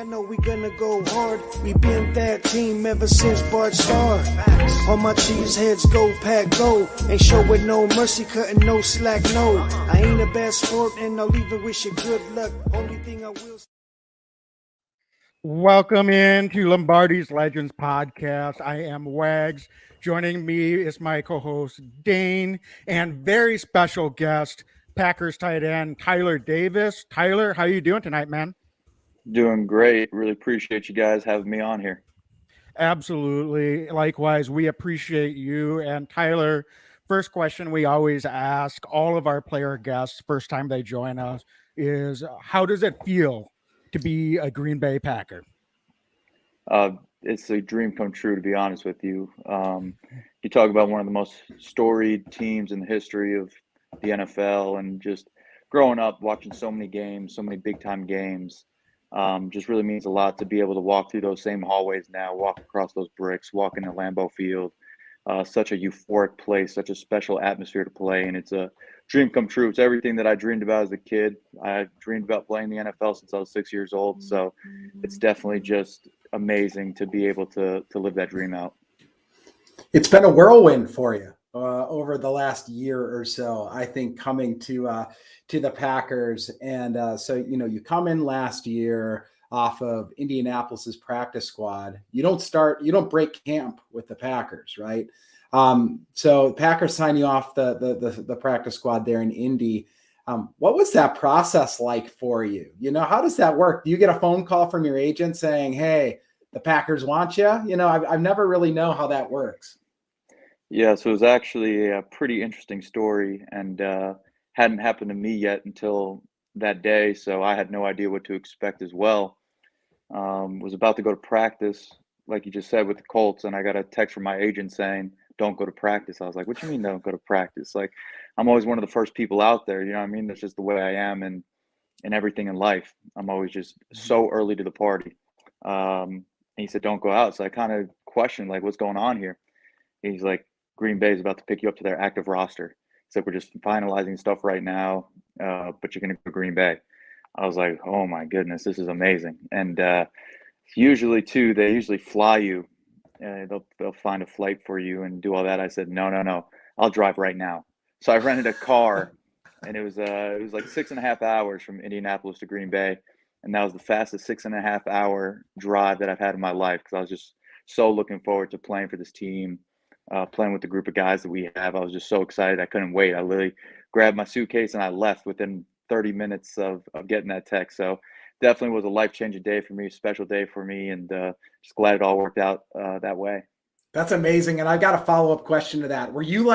I know we gonna go hard. We been that team ever since Bart started. All my cheese heads go pack go. Ain't showing no mercy, cutting no slack, no. I ain't a bad sport and I'll even wish you good luck. Only thing I will. Welcome into Lombardi's Legends podcast. I am Wags. Joining me is my co-host Dane and very special guest, Packers tight end Tyler Davis. Tyler, how you doing tonight, man? Doing great. Really appreciate you guys having me on here. Absolutely. Likewise, we appreciate you. And Tyler, first question we always ask all of our player guests first time they join us is, how does it feel to be a Green Bay Packer? It's a dream come true, to be honest with you. You talk about one of the most storied teams in the history of the NFL, and just growing up watching so many games, so many big time games, just really means a lot to be able to walk through those same hallways now, walk across those bricks, walk into Lambeau Field. Such a euphoric place, such a special atmosphere to play, and it's a dream come true. It's everything that I dreamed about as a kid. I dreamed about playing the NFL since I was 6 years old, so it's definitely just amazing to be able to live that dream out. It's been a whirlwind for you over the last year or so, I think, coming to the Packers. And so, you come in last year off of Indianapolis's practice squad. You don't break camp with the Packers, right? So Packers sign you off the practice squad there in Indy. What was that process like for you? How does that work? Do you get a phone call from your agent saying, hey, the Packers want you? I've never really know how that works. Yeah, so it was actually a pretty interesting story, and hadn't happened to me yet until that day, so I had no idea what to expect as well. Was about to go to practice, like you just said, with the Colts, and I got a text from my agent saying, don't go to practice. I was like, what do you mean don't go to practice? Like, I'm always one of the first people out there, you know what I mean? That's just the way I am, and everything in life. I'm always just so early to the party. And he said, don't go out. So I kind of questioned, like, what's going on here? He's like, Green Bay is about to pick you up to their active roster. He said, we're just finalizing stuff right now, but you're going to go to Green Bay. I was like, oh my goodness, this is amazing. And usually too, they usually fly you. They'll find a flight for you and do all that. I said, no, I'll drive right now. So I rented a car, and it was like 6.5 hours from Indianapolis to Green Bay, and that was the fastest 6.5 hour drive that I've had in my life, because I was just so looking forward to playing for this team, playing with the group of guys that we have. I was just so excited. I couldn't wait. I literally grabbed my suitcase and I left within 30 minutes of getting that text. So definitely was a life-changing day for me, a special day for me, and just glad it all worked out that way. That's amazing. And I got a follow-up question to that. Were you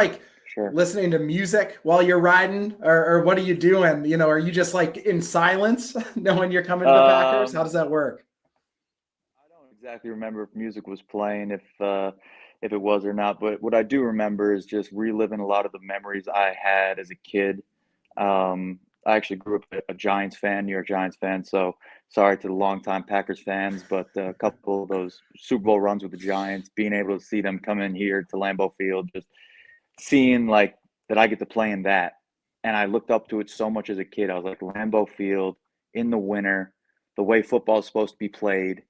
Sure. listening to music while you're riding, or what are you doing? Are you just like in silence knowing you're coming to the Packers? How does that work? I don't exactly remember if music was playing, if it was or not, but what I do remember is just reliving a lot of the memories I had as a kid. I actually grew up a Giants fan, New York Giants fan, so sorry to the longtime Packers fans, but a couple of those Super Bowl runs with the Giants, being able to see them come in here to Lambeau Field, just seeing like that I get to play in that. And I looked up to it so much as a kid. I was like, Lambeau Field in the winter, the way football is supposed to be played.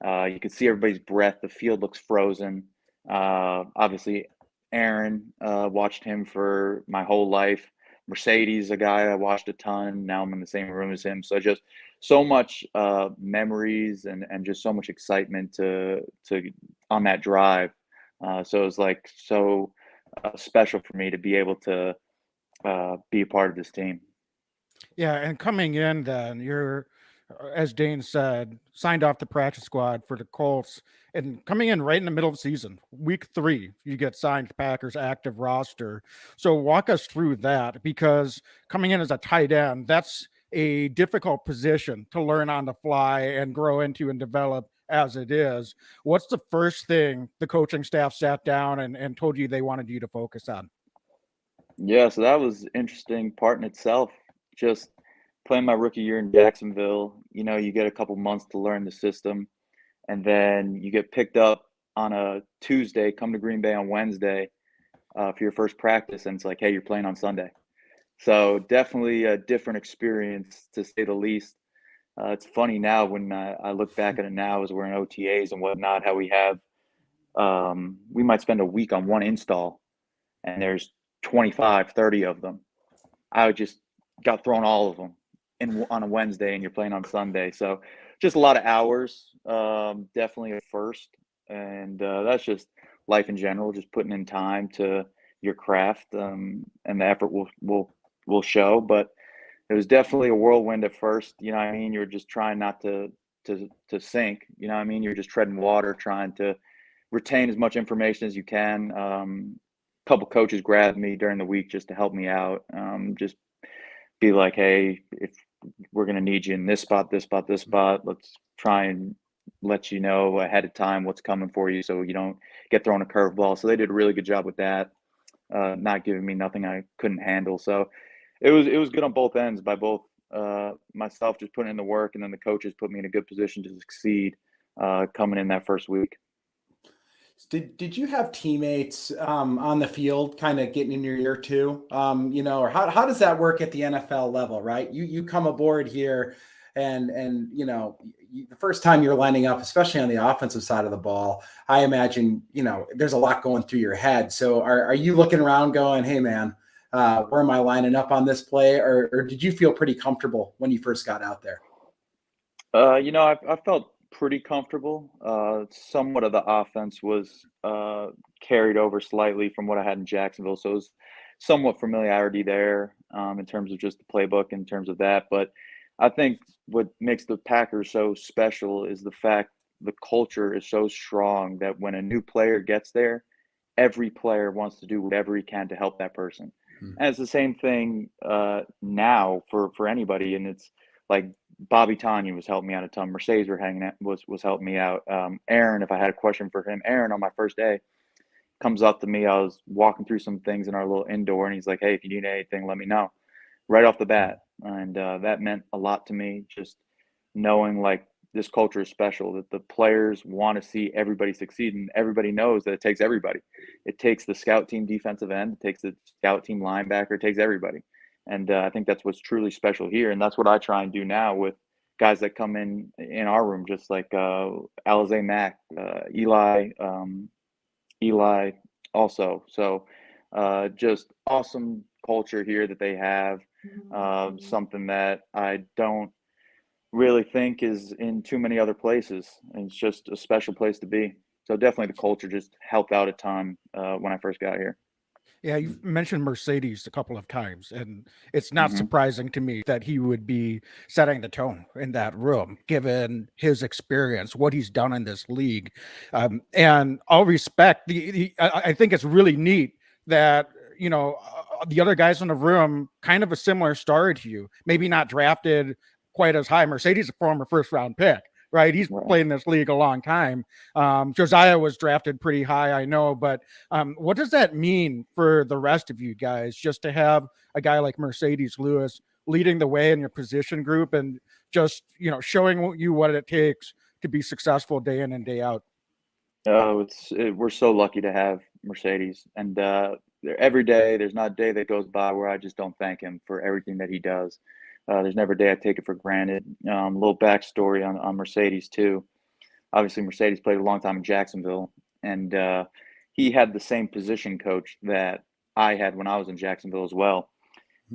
You can see everybody's breath. The field looks frozen. Obviously, Aaron, watched him for my whole life. Mercedes, a guy I watched a ton. Now I'm in the same room as him. So just so much memories and just so much excitement to on that drive. So it was like so special for me to be able to be a part of this team. Yeah, and coming in then, you're, as Dane said, signed off the practice squad for the Colts, and coming in right in the middle of the season, week 3, you get signed to Packers active roster. So walk us through that, because coming in as a tight end, that's a difficult position to learn on the fly and grow into and develop as it is. What's the first thing the coaching staff sat down and told you they wanted you to focus on? Yeah, so that was interesting part in itself. Just playing my rookie year in Jacksonville, you get a couple months to learn the system, and then you get picked up on a Tuesday, come to Green Bay on Wednesday for your first practice, and it's like, hey, you're playing on Sunday. So definitely a different experience, to say the least. It's funny now when I look back at it now as we're in OTAs and whatnot, how we have we might spend a week on one install and there's 25, 30 of them. I would just got thrown all of them on a Wednesday and you're playing on Sunday. So just a lot of hours, definitely a first. And that's just life in general, just putting in time to your craft, and the effort will show. But it was definitely a whirlwind at first. You know what I mean? You were just trying not to sink. You know what I mean? You're just treading water, trying to retain as much information as you can. A couple coaches grabbed me during the week just to help me out. Just be like, hey, if we're going to need you in this spot, this spot, this spot, let's try and let you know ahead of time what's coming for you so you don't get thrown a curveball. So they did a really good job with that, not giving me nothing I couldn't handle. So it was good on both ends by both myself just putting in the work, and then the coaches put me in a good position to succeed coming in that first week. Did you have teammates on the field kind of getting in your ear too? Or how does that work at the NFL level, right? You come aboard here and the first time you're lining up, especially on the offensive side of the ball, I imagine, there's a lot going through your head. So are you looking around going, hey man, where am I lining up on this play? Or did you feel pretty comfortable when you first got out there? I felt pretty comfortable. Somewhat of the offense was carried over slightly from what I had in Jacksonville. So it was somewhat familiarity there in terms of just the playbook, in terms of that. But I think what makes the Packers so special is the fact the culture is so strong that when a new player gets there, every player wants to do whatever he can to help that person. And it's the same thing now for anybody. And it's like Bobby Tanya was helping me out a ton. Mercedes was helping me out. Aaron, if I had a question for him, Aaron on my first day comes up to me. I was walking through some things in our little indoor, and he's like, hey, if you need anything, let me know. Right off the bat. And that meant a lot to me, just knowing like this culture is special, that the players want to see everybody succeed, and everybody knows that it takes everybody. It takes the scout team defensive end, it takes the scout team linebacker, it takes everybody. And I think that's what's truly special here. And that's what I try and do now with guys that come in our room, just like Alize Mack, Eli also. So just awesome culture here that they have, something that I don't really think is in too many other places. And it's just a special place to be. So definitely the culture just helped out a ton when I first got here. Yeah, you've mentioned Mercedes a couple of times, and it's not surprising to me that he would be setting the tone in that room, given his experience, what he's done in this league. And I'll respect I think it's really neat that, the other guys in the room, kind of a similar story to you, maybe not drafted quite as high. Mercedes, a former first round pick. Right. He's played in this league a long time. Josiah was drafted pretty high, I know. But what does that mean for the rest of you guys, just to have a guy like Mercedes Lewis leading the way in your position group and just, showing you what it takes to be successful day in and day out? We're so lucky to have Mercedes. And every day, there's not a day that goes by where I just don't thank him for everything that he does. There's never a day I take it for granted. A little backstory on Mercedes too. Obviously, Mercedes played a long time in Jacksonville, and he had the same position coach that I had when I was in Jacksonville as well.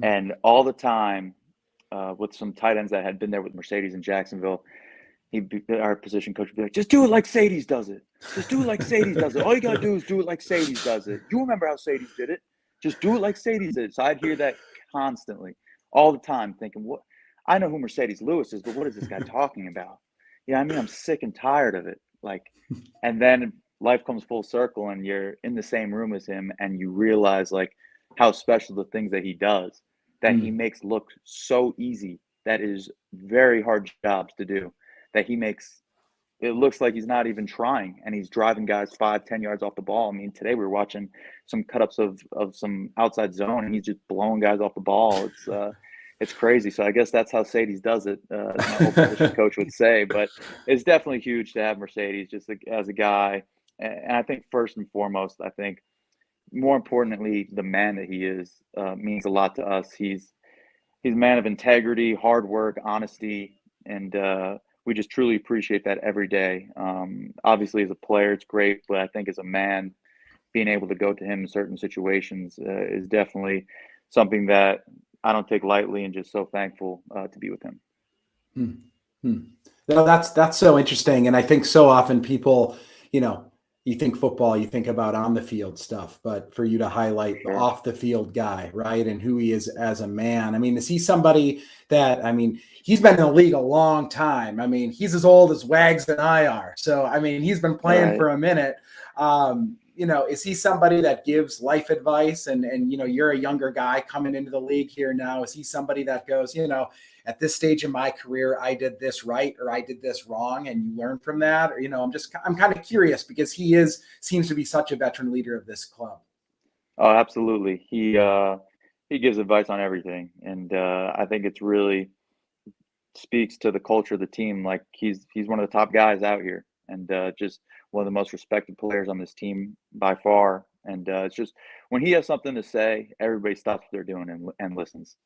And all the time, with some tight ends that had been there with Mercedes in Jacksonville, our position coach would be like, just do it like Sadie's does it. Just do it like Sadie's does it. All you got to do is do it like Sadie's does it. You remember how Sadie's did it. Just do it like Sadie's did it. So I'd hear that constantly, all the time, thinking, what? I know who Mercedes Lewis is, but what is this guy talking about? Yeah, I mean, I'm sick and tired of it. Like, and then life comes full circle and you're in the same room as him and you realize like how special the things that he does, that he makes look so easy, that is very hard jobs to do, that he makes it looks like he's not even trying, and he's driving guys 5-10 yards off the ball. I mean, today we were watching some cut-ups of some outside zone, and he's just blowing guys off the ball. It's crazy. So I guess that's how Sadie's does it, as my old position coach would say. But it's definitely huge to have Mercedes just as a guy. And I think first and foremost, I think more importantly, the man that he is means a lot to us. He's a man of integrity, hard work, honesty, and we just truly appreciate that every day. Obviously, as a player, it's great, but I think as a man, being able to go to him in certain situations is definitely something that I don't take lightly, and just so thankful to be with him. Hmm. Hmm. No, that's so interesting, and I think so often people, you think football, you think about on the field stuff, but for you to highlight the Sure. off the field guy, right, and who he is as a man. I mean, is he somebody that, I mean, he's been in the league a long time. I mean, he's as old as Wags and I are. So, I mean, he's been playing Right. for a minute. Is he somebody that gives life advice? And you're a younger guy coming into the league here now. Is he somebody that goes, at this stage in my career, I did this right or I did this wrong, and you learn from that? Or, I'm kind of curious because seems to be such a veteran leader of this club. Oh, absolutely. He gives advice on everything, and I think it's really speaks to the culture of the team. Like he's one of the top guys out here, and just one of the most respected players on this team by far. And it's just when he has something to say, everybody stops what they're doing and listens.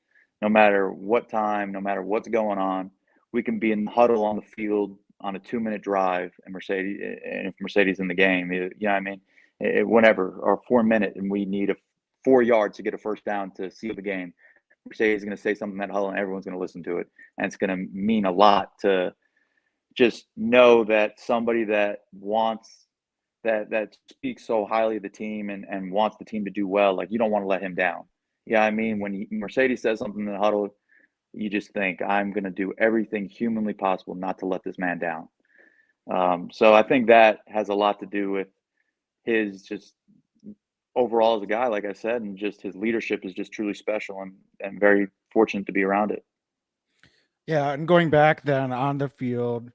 No matter what time, no matter what's going on, we can be in the huddle on the field on a 2-minute drive, and if Mercedes in the game, you know what I mean, whenever, or 4 minute, and we need 4 yards to get a first down to seal the game. Mercedes is going to say something in that huddle, and everyone's going to listen to it, and it's going to mean a lot to just know that somebody that wants that speaks so highly of the team and wants the team to do well. Like, you don't want to let him down. Yeah, I mean, when Mercedes says something in the huddle, you just think, I'm going to do everything humanly possible not to let this man down. So I think that has a lot to do with his just overall as a guy, like I said, and just his leadership is just truly special, and very fortunate to be around it. Yeah, and going back then on the field,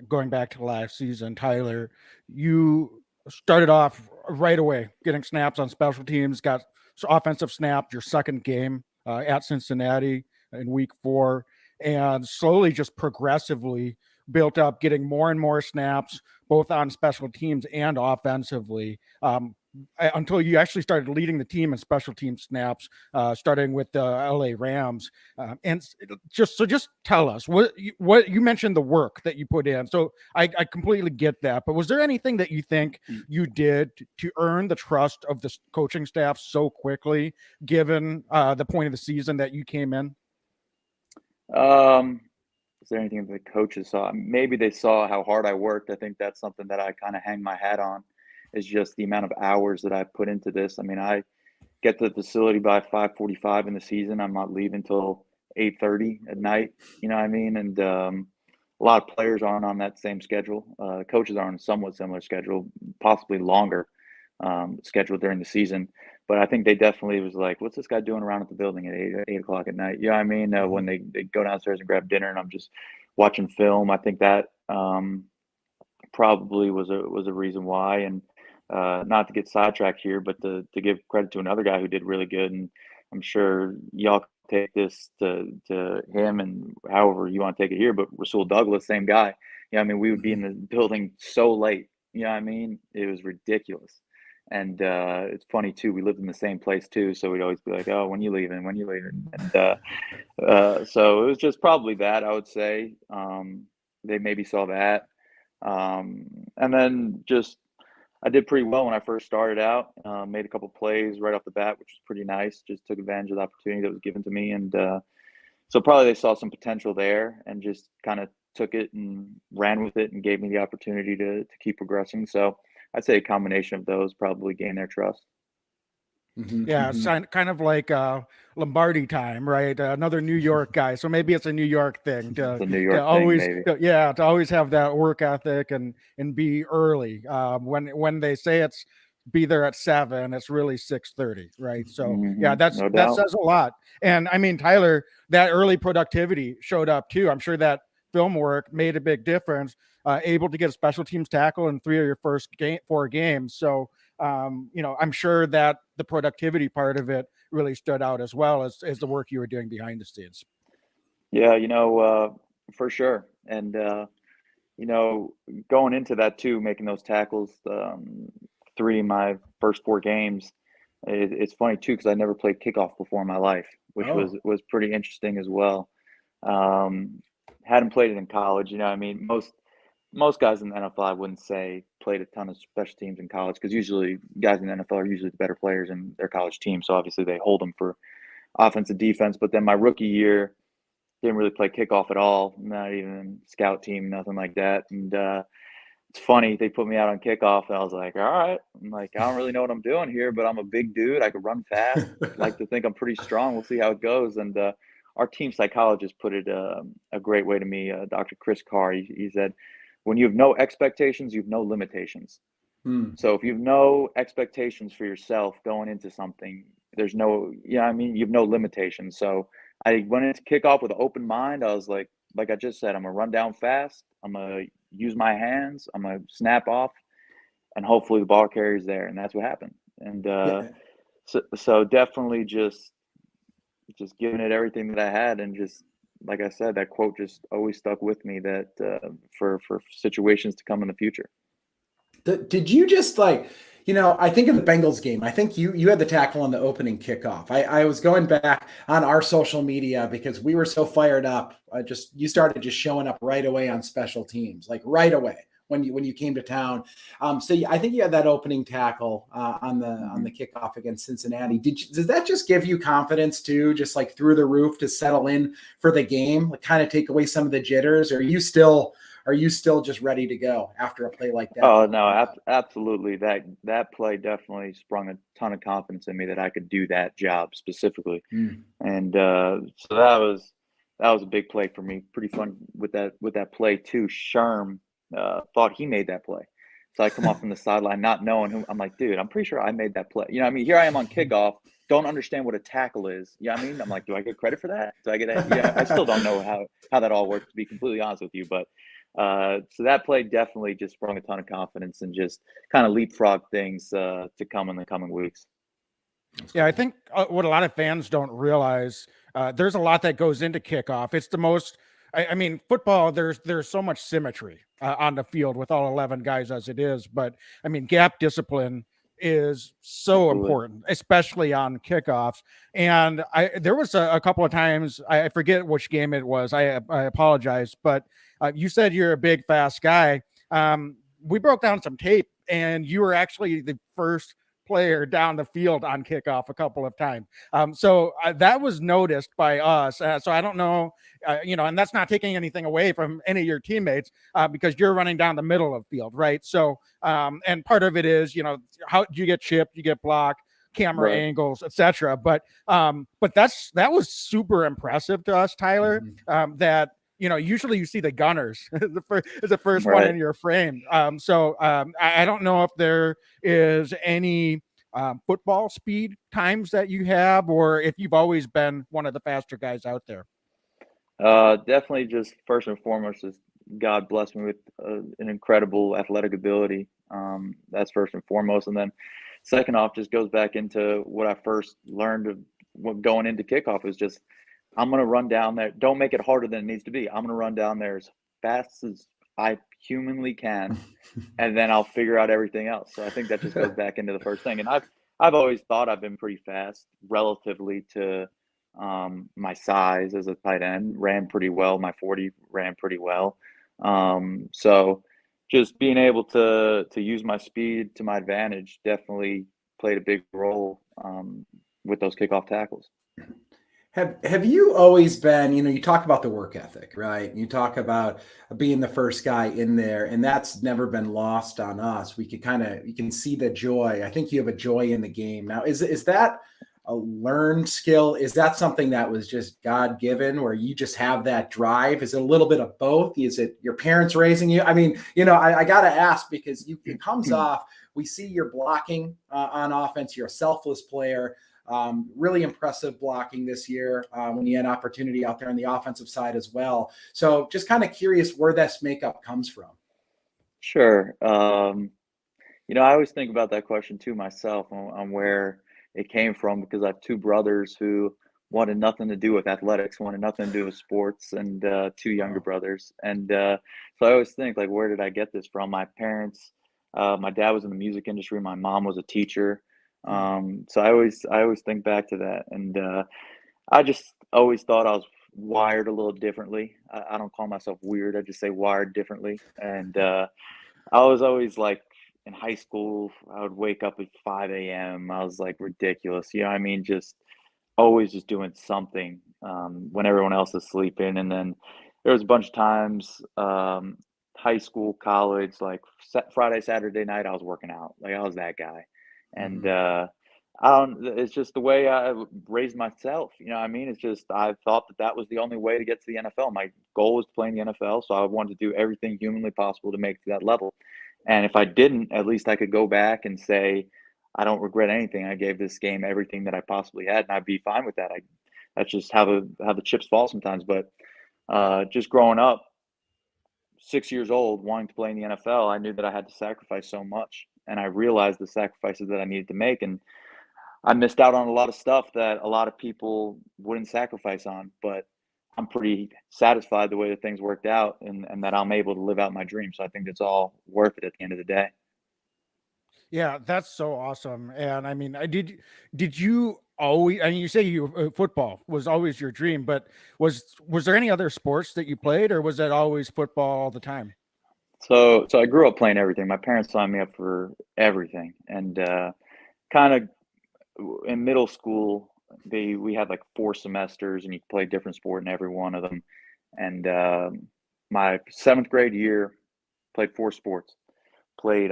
going back to last season, Tyler, you started off right away getting snaps on special teams, got offensive snap your second game at Cincinnati in week 4, and slowly just progressively built up, getting more and more snaps, both on special teams and offensively. Until you actually started leading the team in special team snaps, starting with the LA Rams. Just tell us what you mentioned, the work that you put in. So I completely get that. But was there anything that you think you did to earn the trust of the coaching staff so quickly, given the point of the season that you came in? Is there anything that the coaches saw? Maybe they saw how hard I worked. I think that's something that I kind of hang my hat on, is just the amount of hours that I put into this. I mean, I get to the facility by 5:45 in the season. I'm not leaving till 8:30 at night. You know what I mean? And a lot of players aren't on that same schedule. Coaches are on a somewhat similar schedule, possibly longer schedule during the season. But I think they definitely was like, "What's this guy doing around at the building at 8 o'clock at night?" You know what I mean? When they go downstairs and grab dinner, and I'm just watching film. I think that probably was a reason why. And not to get sidetracked here, but to give credit to another guy who did really good, and I'm sure y'all can take this to him and however you want to take it here. But Rasul Douglas, same guy. Yeah, I mean, we would be in the building so late. You know what I mean? It was ridiculous. And it's funny too. We lived in the same place too, so we'd always be like, "Oh, when you leaving? When you leaving?" And so it was just probably that, I would say. They maybe saw that, and then just I did pretty well when I first started out. Made a couple plays right off the bat, which was pretty nice. Just took advantage of the opportunity that was given to me, and so probably they saw some potential there, and just kind of took it and ran with it, and gave me the opportunity to keep progressing. So I'd say a combination of those probably gained their trust. Mm-hmm, Yeah, it's mm-hmm. kind of like Lombardi time, right? Another New York guy. So maybe it's a New York thing The New to York thing, always, maybe. to always have that work ethic and be early. When they say it's be there at 7, it's really 6:30, right? So yeah, No that doubt. says a lot. And I mean, Tyler, that early productivity showed up too. I'm sure that film work made a big difference. Able to get a special teams tackle in 3 of your first 4 games. So I'm sure that the productivity part of it really stood out as well as the work you were doing behind the scenes. Yeah, for sure. And going into that too, making those tackles, 3 of my first 4 games. It's funny too because I never played kickoff before in my life, which was Oh, was pretty interesting as well. Um, hadn't played it in college. You know, I mean, most guys in the NFL, I wouldn't say played a ton of special teams in college, because usually guys in the NFL are usually the better players in their college team. So obviously they hold them for offense and defense. But then my rookie year, didn't really play kickoff at all, not even scout team, nothing like that. And it's funny, they put me out on kickoff, and I was like, all right. I'm like, I don't really know what I'm doing here, but I'm a big dude. I could run fast. Like to think I'm pretty strong. We'll see how it goes. And our team psychologist put it a great way to me, Dr. Chris Carr. He said, when you have no expectations, you have no limitations. So if you have no expectations for yourself going into something, there's no, I mean, you have no limitations. So I went into kickoff with an open mind. I was like I just said, I'm going to run down fast. I'm going to use my hands. I'm going to snap off, and hopefully the ball carries there. And that's what happened. And so definitely just giving it everything that I had, and just, like I said, that quote just always stuck with me, that for situations to come in the future. Did you just I think of the Bengals game. I think you had the tackle on the opening kickoff. I was going back on our social media because we were so fired up. You started just showing up right away on special teams, like right away when you came to town. So I think you had that opening tackle on the kickoff against Cincinnati. Does that just give you confidence too, just like through the roof, to settle in for the game, like kind of take away some of the jitters? Or are you still just ready to go after a play like that? Oh no, absolutely. That play definitely sprung a ton of confidence in me that I could do that job specifically. And so that was a big play for me. Pretty fun with that play too. Sherm thought he made that play. So I come off from the sideline not knowing who. I'm like, dude, I'm pretty sure I made that play. You know what I mean? Here I am on kickoff, don't understand what a tackle is. You know what I mean? I'm like, do I get credit for that? Do I get that? Yeah, I still don't know how that all works, to be completely honest with you. But so that play definitely just sprung a ton of confidence, and just kind of leapfrog things to come in the coming weeks. Yeah, I think what a lot of fans don't realize, there's a lot that goes into kickoff. It's the most, I mean, football, there's so much symmetry on the field with all 11 guys as it is. But I mean, gap discipline is so important, especially on kickoffs. And there was a couple of times, I forget which game it was. I apologize, but you said you're a big, fast guy. We broke down some tape, and you were actually the first player down the field on kickoff a couple of times. So that was noticed by us. So I don't know, and that's not taking anything away from any of your teammates because you're running down the middle of the field, right? So, and part of it is, how do you get chipped, you get blocked, camera angles, etc. But that was super impressive to us, Tyler. That usually you see the gunners the first one in your frame. So I don't know if there is any football speed times that you have, or if you've always been one of the faster guys out there. Definitely, just first and foremost, is God blessed me with an incredible athletic ability. That's first and foremost. And then second off, just goes back into what I first learned of going into kickoff, is just, I'm going to run down there. Don't make it harder than it needs to be. I'm going to run down there as fast as I humanly can, and then I'll figure out everything else. So I think that just goes back into the first thing. And I've always thought I've been pretty fast relatively to my size as a tight end. Ran pretty well. My 40 ran pretty well. So just being able to use my speed to my advantage definitely played a big role with those kickoff tackles. Have you always been, you talk about the work ethic, right? You talk about being the first guy in there, and that's never been lost on us. You can see the joy. I think you have a joy in the game. Now, is that a learned skill? Is that something that was just God-given, where you just have that drive? Is it a little bit of both? Is it your parents raising you? I mean, I got to ask, because it comes off, we see you're blocking on offense. You're a selfless player. Really impressive blocking this year when you had opportunity out there on the offensive side as well. So just kind of curious where this makeup comes from. Sure. I always think about that question too myself, on where it came from, because I have two brothers who wanted nothing to do with athletics, wanted nothing to do with sports, and two younger brothers. And so I always think, like, where did I get this from? My parents, my dad was in the music industry. My mom was a teacher. So I always think back to that. And I just always thought I was wired a little differently. I don't call myself weird. I just say wired differently. And I was always like in high school, I would wake up at 5 a.m. I was like ridiculous. You know what I mean? Just always just doing something when everyone else is sleeping. And then there was a bunch of times, high school, college, like Friday, Saturday night, I was working out. Like I was that guy. And I don't, it's just the way I raised myself. You know what I mean? It's just, I thought that that was the only way to get to the NFL. My goal was to play in the NFL. So I wanted to do everything humanly possible to make it to that level. And if I didn't, at least I could go back and say, I don't regret anything. I gave this game everything that I possibly had, and I'd be fine with that. That's just how the chips fall sometimes. But just growing up, 6 years old, wanting to play in the NFL, I knew that I had to sacrifice so much, and I realized the sacrifices that I needed to make, and I missed out on a lot of stuff that a lot of people wouldn't sacrifice on. But I'm pretty satisfied the way that things worked out, and that I'm able to live out my dream. So I think it's all worth it at the end of the day. Yeah, that's so awesome. And I mean, did you always? I mean, you say you football was always your dream, but was there any other sports that you played, or was that always football all the time? So I grew up playing everything. My parents signed me up for everything, and kind of in middle school, we had like 4 semesters, and you could play a different sport in every one of them. And my seventh grade year, played 4 sports. Played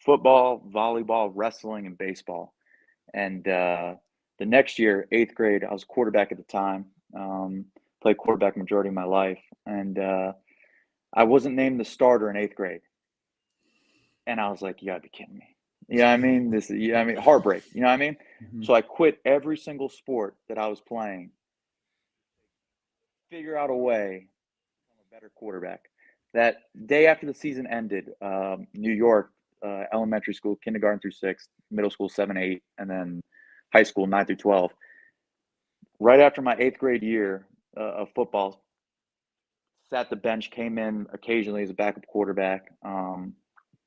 football, volleyball, wrestling, and baseball. And the next year, eighth grade, I was quarterback at the time. Played quarterback majority of my life, and I wasn't named the starter in eighth grade. And I was like, you gotta be kidding me. You know what I mean? Heartbreak. You know what I mean? Mhm. So I quit every single sport that I was playing, figure out a way to become a better quarterback. That day after the season ended, New York, elementary school, kindergarten through sixth, middle school, 7, 8, and then high school, 9 through 12. Right after my eighth grade year of football, sat the bench, came in occasionally as a backup quarterback.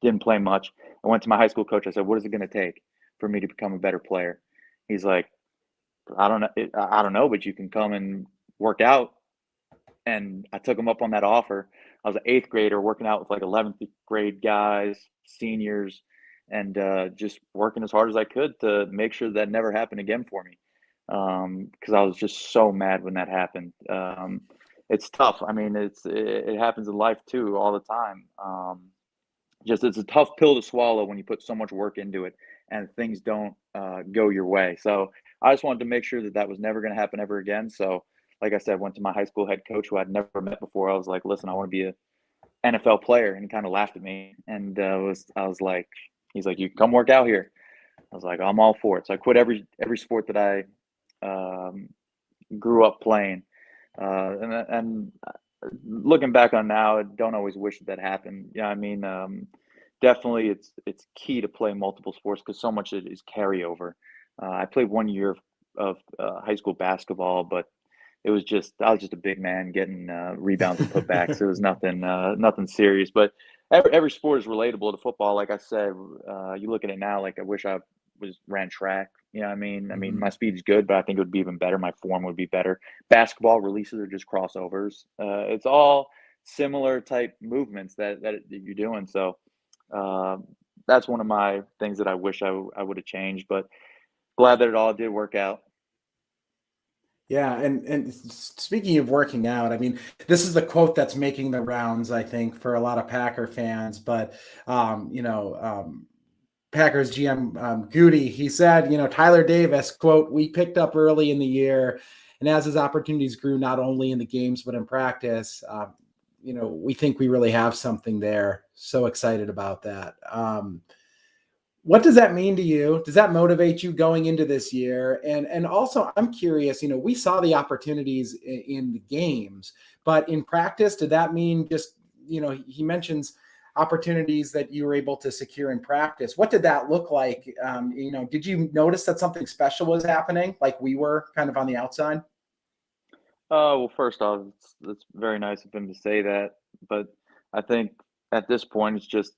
Didn't play much. I went to my high school coach. I said, "What is it going to take for me to become a better player?" He's like, "I don't know. I don't know, but you can come and work out." And I took him up on that offer. I was an eighth grader working out with like 11th grade guys, seniors, and just working as hard as I could to make sure that never happened again for me. Because I was just so mad when that happened. It's tough. I mean, it happens in life too all the time. Just it's a tough pill to swallow when you put so much work into it and things don't go your way. So I just wanted to make sure that that was never going to happen ever again. So, like I said, went to my high school head coach who I'd never met before. I was like, "Listen, I want to be a NFL player," and he kind of laughed at me. And I was like, he's like, "You can come work out here." I was like, "I'm all for it." So I quit every sport that I um, grew up playing, and looking back on now, I don't always wish that happened. Yeah, I mean, definitely it's key to play multiple sports because so much of it is carryover. I played 1 year of high school basketball, but it was just I was just a big man getting rebounds and putbacks. It was nothing serious. But every sport is relatable to football. Like I said, you look at it now. Like I wish I was ran track. You know what I mean? I mean, Mhm. my speed's good, but I think it would be even better. My form would be better. Basketball releases are just crossovers. It's all similar type movements that you're doing. So uh, that's one of my things that I wish I would have changed. But glad that it all did work out. Yeah, and speaking of working out, I mean, this is the quote that's making the rounds, I think, for a lot of Packer fans. But Packers GM Goody, he said, Tyler Davis, quote, "We picked up early in the year, and as his opportunities grew, not only in the games but in practice, we think we really have something there. So excited about that." What does that mean to you? Does that motivate you going into this year? And also, I'm curious. We saw the opportunities in the games, but in practice, did that mean just he mentions opportunities that you were able to secure in practice? What did that look like? Did you notice that something special was happening, like we were kind of on the outside? Well, first off, it's very nice of him to say that, but I think at this point, it's just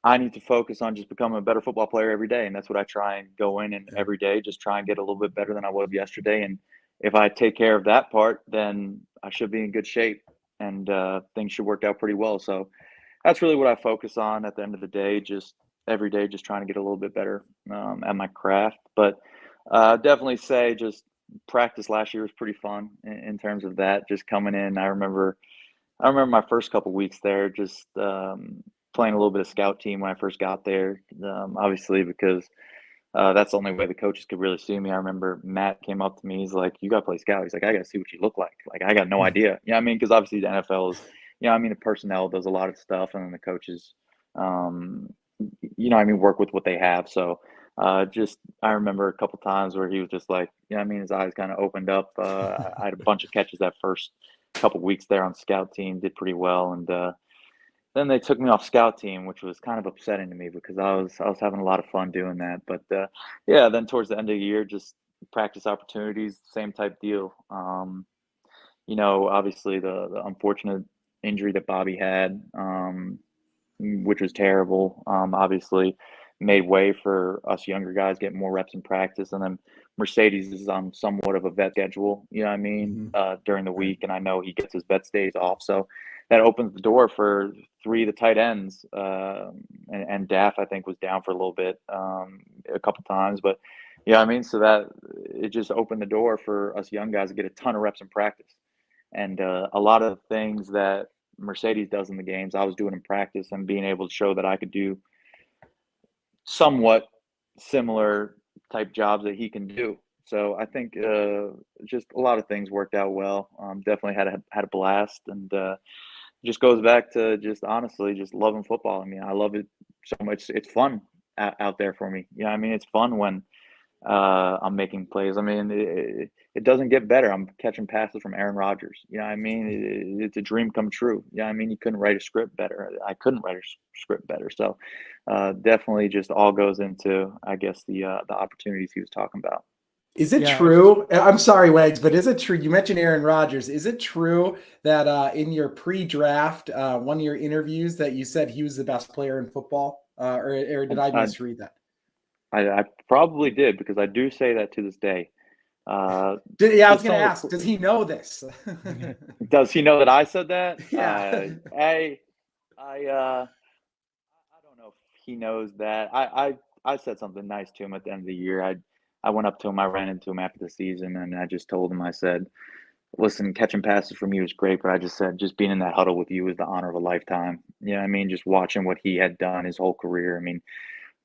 I need to focus on just becoming a better football player every day, and that's what I try and go in and Yeah. every day, just try and get a little bit better than I was yesterday, and if I take care of that part, then I should be in good shape, and things should work out pretty well. So that's really what I focus on at the end of the day. Just every day, just trying to get a little bit better at my craft. But definitely say just practice last year was pretty fun in terms of that. Just coming in, I remember my first couple weeks there, just playing a little bit of scout team when I first got there. Obviously, because that's the only way the coaches could really see me. I remember Matt came up to me. He's like, "You got to play scout." He's like, "I got to see what you look like." Like, I got no idea. You know what I mean? Because obviously the NFL is, the personnel does a lot of stuff, and then the coaches, um, work with what they have. So just I remember a couple times where he was just like, his eyes kind of opened up. I had a bunch of catches that first couple weeks there on scout team, did pretty well, and then they took me off scout team, which was kind of upsetting to me because I was having a lot of fun doing that. But yeah, then towards the end of the year, just practice opportunities, same type deal. Obviously the unfortunate injury that Bobby had, which was terrible. Obviously made way for us younger guys getting more reps in practice, and then Mercedes is on somewhat of a vet schedule, during the Right. week, and I know he gets his vet days off, so that opens the door for three of the tight ends, and Daff I think was down for a little bit, a couple times, but so that it just opened the door for us young guys to get a ton of reps in practice, and a lot of the things that Mercedes does in the games, I was doing in practice, and being able to show that I could do somewhat similar type jobs that he can do. So I think just a lot of things worked out well. Definitely had a blast, and just goes back to just honestly just loving football. I mean, I love it so much. It's fun out there for me. It's fun when I'm making plays. It doesn't get better. I'm catching passes from Aaron Rodgers. It's a dream come true. You couldn't write a script better. I couldn't write a script better. So definitely just all goes into, I guess, the opportunities he was talking about. Is it Yeah, true? I'm sorry, Wags, but is it true? You mentioned Aaron Rodgers. Is it true that in your pre-draft, one of your interviews, that you said he was the best player in football, or did I I, misread that? I probably did, because I do say that to this day. Yeah, I was Just going to some of ask. Does he know this? does he know that I said that? Yeah. I don't know if he knows that. I said something nice to him at the end of the year. I went up to him. I ran into him after the season, and I just told him. I said, "Listen, catching passes from you is great, but I just said just being in that huddle with you is the honor of a lifetime." Just watching what he had done his whole career.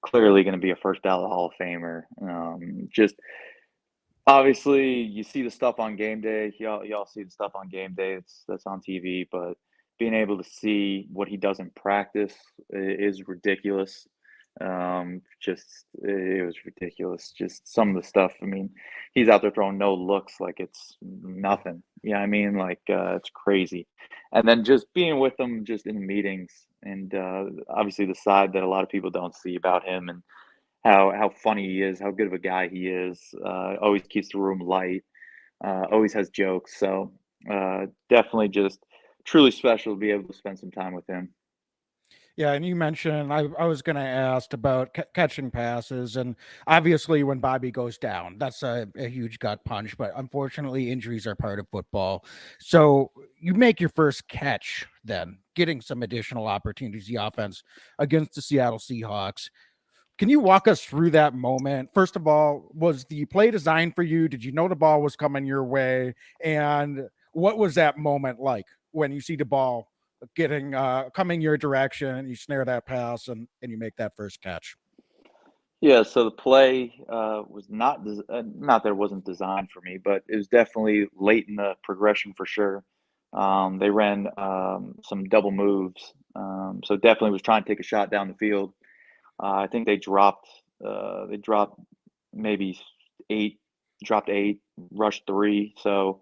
Clearly going to be a first ballot Hall of Famer. Just obviously, you see the stuff on game day. Y'all see the stuff on game day. That's on TV, but being able to see what he does in practice is ridiculous. Just it was ridiculous. Just some of the stuff. He's out there throwing no looks like it's nothing. It's crazy. And then just being with him, just in meetings, and obviously the side that a lot of people don't see about him, and how funny he is, how good of a guy he is. Always keeps the room light. Always has jokes. So definitely just truly special to be able to spend some time with him. Yeah, and you mentioned I was going to ask about catching passes, and obviously when Bobby goes down, that's a huge gut punch. But unfortunately, injuries are part of football. So you make your first catch, then getting some additional opportunities, the offense against the Seattle Seahawks. Can you walk us through that moment? First of all, was the play designed for you? Did you know the ball was coming your way? And what was that moment like when you see the ball getting coming your direction, and you snare that pass, and you make that first catch? Yeah, so the play was not that it wasn't designed for me, but it was definitely late in the progression for sure. They ran some double moves, so definitely was trying to take a shot down the field. I think they dropped maybe eight, dropped eight, rushed three, so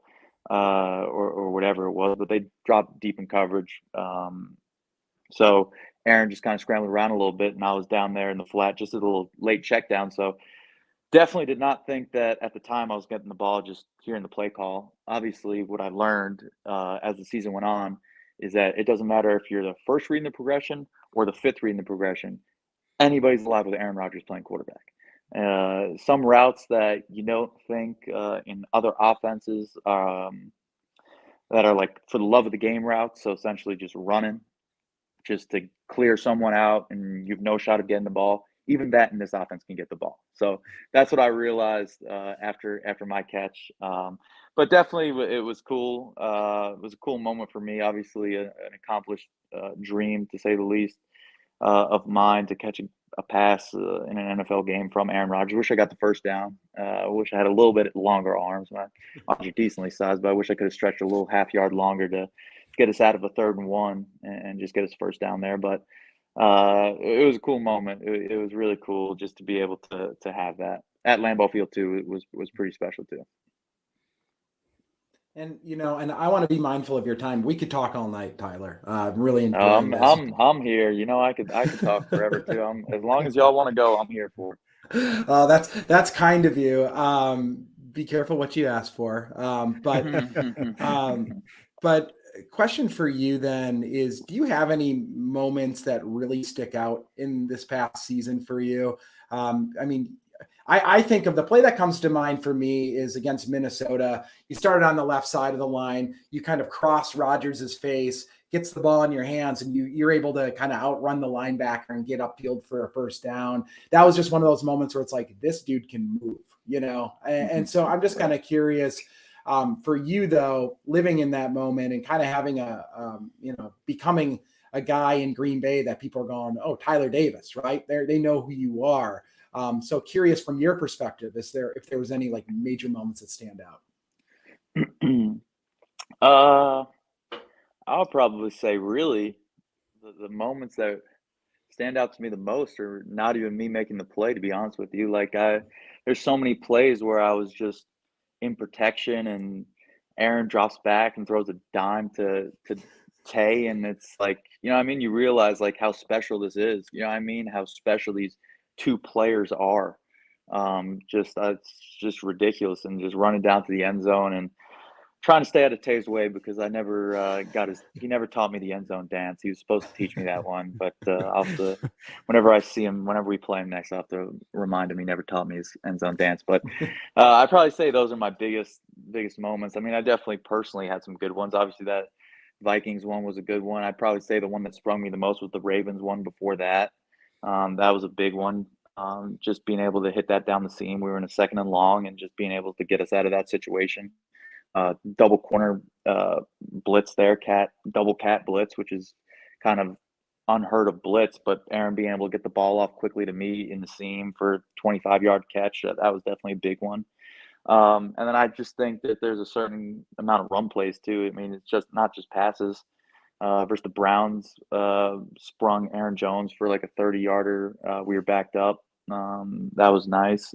or whatever it was, but they dropped deep in coverage. So Aaron just kind of scrambled around a little bit, and I was down there in the flat, just a little late check down. So definitely did not think that at the time I was getting the ball just hearing the play call. Obviously, what I learned as the season went on is that it doesn't matter if you're the first reading the progression or the fifth reading the progression. Anybody's allowed with Aaron Rodgers playing quarterback. Some routes that you don't think in other offenses that are like for the love of the game routes. So essentially just running, just to clear someone out, and you've no shot of getting the ball. Even that in this offense can get the ball. So that's what I realized after my catch. But definitely, it was cool. It was a cool moment for me. Obviously, an accomplished dream, to say the least, of mine, to catch a pass in an NFL game from Aaron Rodgers. Wish I got the first down. I wish I had a little bit longer arms. My arms are decently sized, but I wish I could have stretched a little half yard longer to get us out of a 3rd and 1 and just get us first down there. But it was a cool moment. It was really cool just to be able to have that at Lambeau Field too. It was pretty special too. And and I want to be mindful of your time. We could talk all night, Tyler. I'm really enjoying this. I'm here. I could talk forever too. As long as y'all want to go, I'm here for it. That's kind of you. Be careful what you ask for. But question for you then is, do you have any moments that really stick out in this past season for you? I think of the play that comes to mind for me is against Minnesota. You started on the left side of the line. You kind of cross Rodgers' face, gets the ball in your hands, and you're able to kind of outrun the linebacker and get upfield for a first down. That was just one of those moments where it's like, this dude can move, And so I'm just kind of curious, for you though, living in that moment and kind of having becoming a guy in Green Bay that people are going, oh, Tyler Davis, right? They know who you are. So curious from your perspective, if there was any like major moments that stand out? I'll probably say really the moments that stand out to me the most are not even me making the play, to be honest with you. Like there's so many plays where I was just in protection and Aaron drops back and throws a dime to Tay, and it's like, you realize like how special this is. How special these two players are. It's just ridiculous, and just running down to the end zone and trying to stay out of Tay's way, because I never he never taught me the end zone dance. He was supposed to teach me that one, but I'll have to, whenever I see him, whenever we play him next, I'll have to remind him he never taught me his end zone dance. But I'd probably say those are my biggest moments. I definitely personally had some good ones. Obviously that Vikings one was a good one. I'd probably say the one that sprung me the most was the Ravens one before that. That was a big one. Just being able to hit that down the seam. We were in a 2nd and long, and just being able to get us out of that situation. Double corner blitz there, double cat blitz, which is kind of unheard of blitz, but Aaron being able to get the ball off quickly to me in the seam for a 25-yard catch, that was definitely a big one. And then I just think that there's a certain amount of run plays too. It's just not just passes. Versus the Browns, sprung Aaron Jones for like a 30-yarder. We were backed up. That was nice.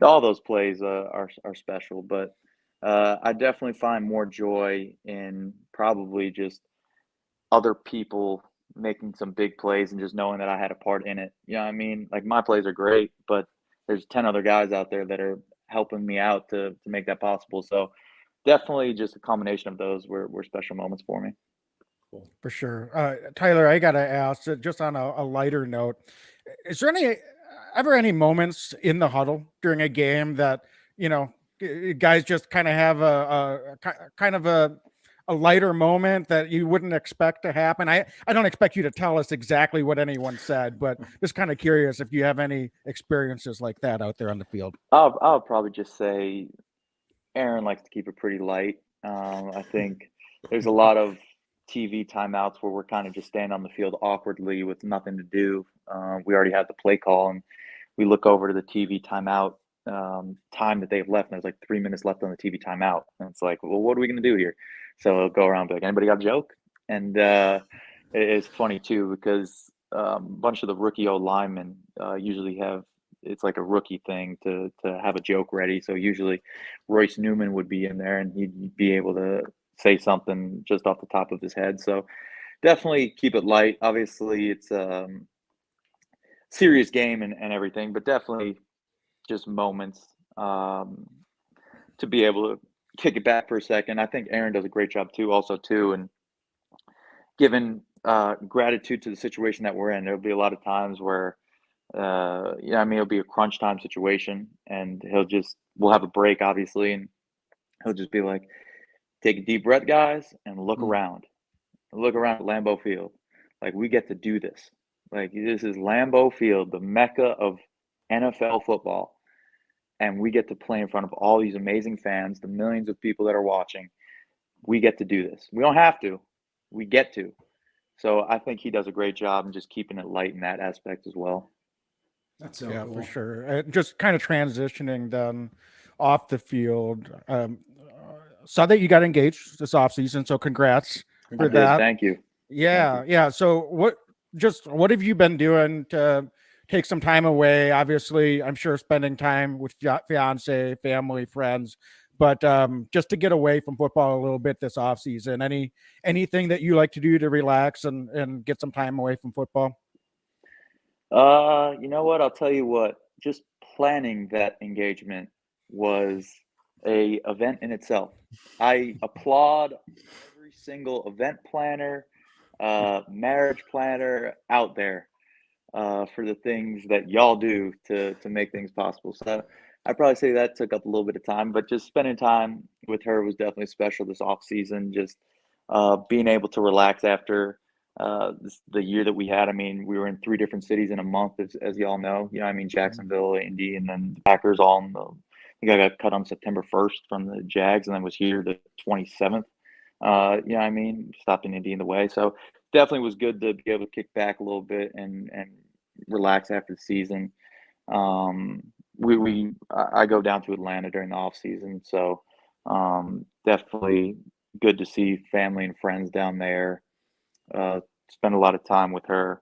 All those plays are special, but I definitely find more joy in probably just other people making some big plays and just knowing that I had a part in it. Like my plays are great, but there's 10 other guys out there that are helping me out to make that possible. So definitely just a combination of those were special moments for me. For sure. Tyler, I got to ask, just on a lighter note, is there ever any moments in the huddle during a game that, guys just kind of have a lighter moment that you wouldn't expect to happen? I don't expect you to tell us exactly what anyone said, but just kind of curious if you have any experiences like that out there on the field. I'll probably just say Aaron likes to keep it pretty light. I think there's a lot of TV timeouts where we're kind of just standing on the field awkwardly with nothing to do. We already have the play call, and we look over to the TV timeout time that they've left, and there's like 3 minutes left on the TV timeout. And it's like, well, what are we going to do here? So I'll go around and be like, anybody got a joke? And it's funny too, because a bunch of the rookie O-linemen usually it's like a rookie thing to have a joke ready. So usually Royce Newman would be in there, and he'd be able to say something just off the top of his head. So definitely keep it light. Obviously it's a serious game and everything, but definitely just moments to be able to kick it back for a second. I think Aaron does a great job too, and given gratitude to the situation that we're in. There'll be a lot of times where Yeah, I mean, it'll be a crunch time situation, and we'll have a break, obviously, and he'll just be like, take a deep breath, guys, and look Mm. around. Look around at Lambeau Field. Like, we get to do this. Like, this is Lambeau Field, the mecca of NFL football, and we get to play in front of all these amazing fans, the millions of people that are watching. We get to do this. We don't have to. We get to. So I think he does a great job in just keeping it light in that aspect as well. That's so Yeah, cool. for sure. Just kind of transitioning then off the field. Saw that you got engaged this offseason, so congrats I for did. that. Thank you. Yeah, yeah. So what have you been doing to take some time away? Obviously, I'm sure spending time with fiance, family, friends, but just to get away from football a little bit this off season. Anything that you like to do to relax and get some time away from football? You know what? I'll tell you what. Just planning that engagement was a event in itself. I applaud every single event planner, marriage planner out there for the things that y'all do to make things possible. So I'd probably say that took up a little bit of time, but just spending time with her was definitely special this off season. Just being able to relax after the year that we had. I mean, we were in 3 different cities in a month, as y'all know. You know, I mean, Jacksonville, Indy, and then the Packers all in the. I think I got cut on September 1st from the Jags, and then was here the 27th. You know, I mean, stopped in Indy in the way, so definitely was good to be able to kick back a little bit and relax after the season. I go down to Atlanta during the off season, so definitely good to see family and friends down there. Spend a lot of time with her.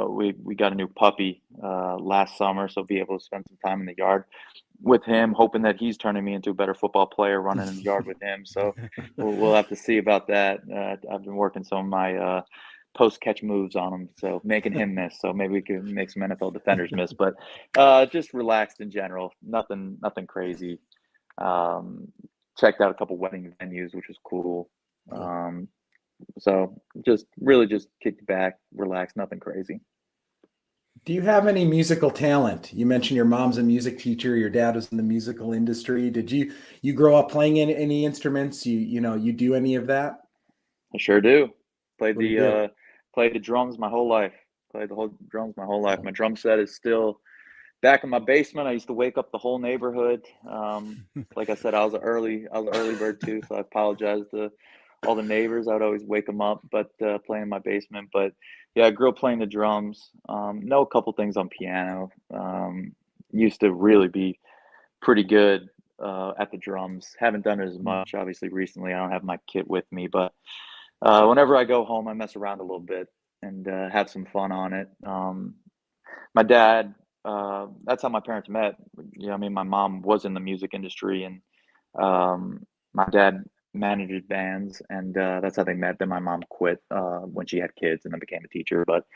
We got a new puppy last summer, so be able to spend some time in the yard with him, hoping that he's turning me into a better football player, running in the yard with him. So we'll have to see about that. I've been working some of my post catch moves on him, so making him miss. So maybe we can make some NFL defenders miss, but just relaxed in general. Nothing crazy. Checked out a couple wedding venues, which was cool. So just really just kicked back, relaxed, nothing crazy. Do you have any musical talent? You mentioned your mom's a music teacher, your dad was in the musical industry. Did you grow up playing any instruments? You do any of that? I sure do. Played What do you do? played the drums my whole life. Played the whole drums my whole life. My drum set is still back in my basement. I used to wake up the whole neighborhood. Like I said, I was an early bird too, so I apologize to all the neighbors. I would always wake them up, but playing in my basement. But yeah, I grew up playing the drums. Know a couple things on piano. Used to really be pretty good at the drums. Haven't done it as much, obviously, recently. I don't have my kit with me, but whenever I go home, I mess around a little bit and have some fun on it. My dad, that's how my parents met. You know, I mean, my mom was in the music industry, and my dad managed bands, and that's how they met. Then my mom quit when she had kids, and then became a teacher. But